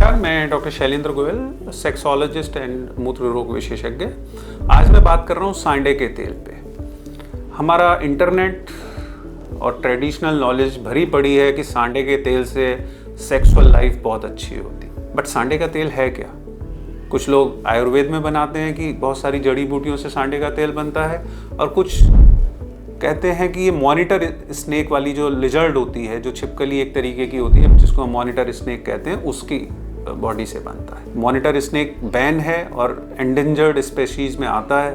नमस्कार, मैं doctor Shailendra Goyal, sexologist and मूत्र रोग विशेषज्ञ। आज मैं बात कर रहा हूँ सांडे के तेल पे। हमारा इंटरनेट और ट्रेडिशनल नॉलेज भरी पड़ी है कि सांडे के तेल से सेक्सुअल लाइफ बहुत अच्छी होती, बट सांडे का तेल है क्या? कुछ लोग आयुर्वेद में बनाते हैं कि बहुत सारी जड़ी बूटियों से सांडे का तेल बनता है, और कुछ कहते हैं कि ये मॉनिटर स्नेक वाली जो लिजर्ड होती है, जो छिपकली एक तरीके की होती है जिसको हम मॉनिटर स्नेक कहते हैं, उसकी बॉडी से बनता है। मॉनिटर स्नेक बैन है और एंडेंजर्ड स्पेशीज में आता है,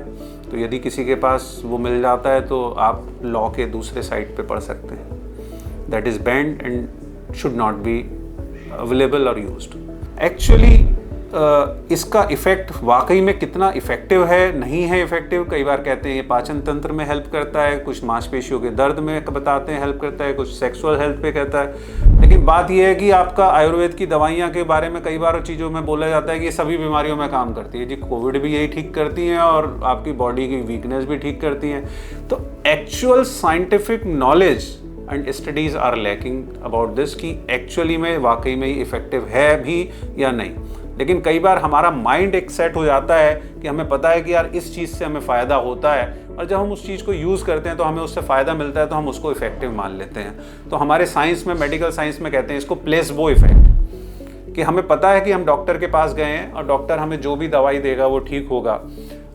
तो यदि किसी के पास वो मिल जाता है तो आप लॉ के दूसरे साइड पे पढ़ सकते हैं। That is band and should not be available और यूज्ड। एक्चुअली इसका इफ़ेक्ट वाकई में कितना इफ़ेक्टिव है, नहीं है इफ़ेक्टिव। कई बार कहते हैं ये पाचन तंत्र में हेल्प करता है, कुछ मांसपेशियों के दर्द में बताते हैं हेल्प करता है, कुछ सेक्सुअल हेल्थ पे कहता है। लेकिन बात यह है कि आपका आयुर्वेद की दवाइयाँ के बारे में कई बार चीज़ों में बोला जाता है कि ये सभी बीमारियों में काम करती है। जी, कोविड भी यही ठीक करती हैं और आपकी बॉडी की वीकनेस भी ठीक करती हैं। तो actual scientific knowledge and studies are lacking about this कि एक्चुअली में वाकई में इफ़ेक्टिव है भी या नहीं। लेकिन कई बार हमारा माइंड एक सेट हो जाता है कि हमें पता है कि यार इस चीज़ से हमें फ़ायदा होता है, और जब हम उस चीज़ को यूज़ करते हैं तो हमें उससे फ़ायदा मिलता है, तो हम उसको इफ़ेक्टिव मान लेते हैं। तो हमारे साइंस में, मेडिकल साइंस में कहते हैं इसको प्लेसबो इफ़ेक्ट, कि हमें पता है कि हम डॉक्टर के पास गए हैं और डॉक्टर हमें जो भी दवाई देगा वो ठीक होगा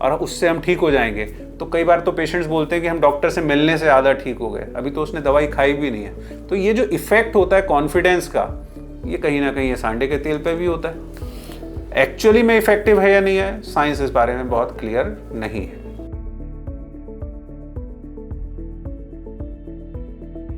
और उससे हम ठीक हो जाएंगे। तो कई बार तो पेशेंट्स बोलते हैं कि हम डॉक्टर से मिलने से ज़्यादा ठीक हो गए, अभी तो उसने दवाई खाई भी नहीं है। तो ये जो इफ़ेक्ट होता है कॉन्फिडेंस का, ये कहीं ना कहीं ये सांडे के तेल पे भी होता है। एक्चुअली में इफेक्टिव है या नहीं है, साइंस इस बारे में बहुत क्लियर नहीं है।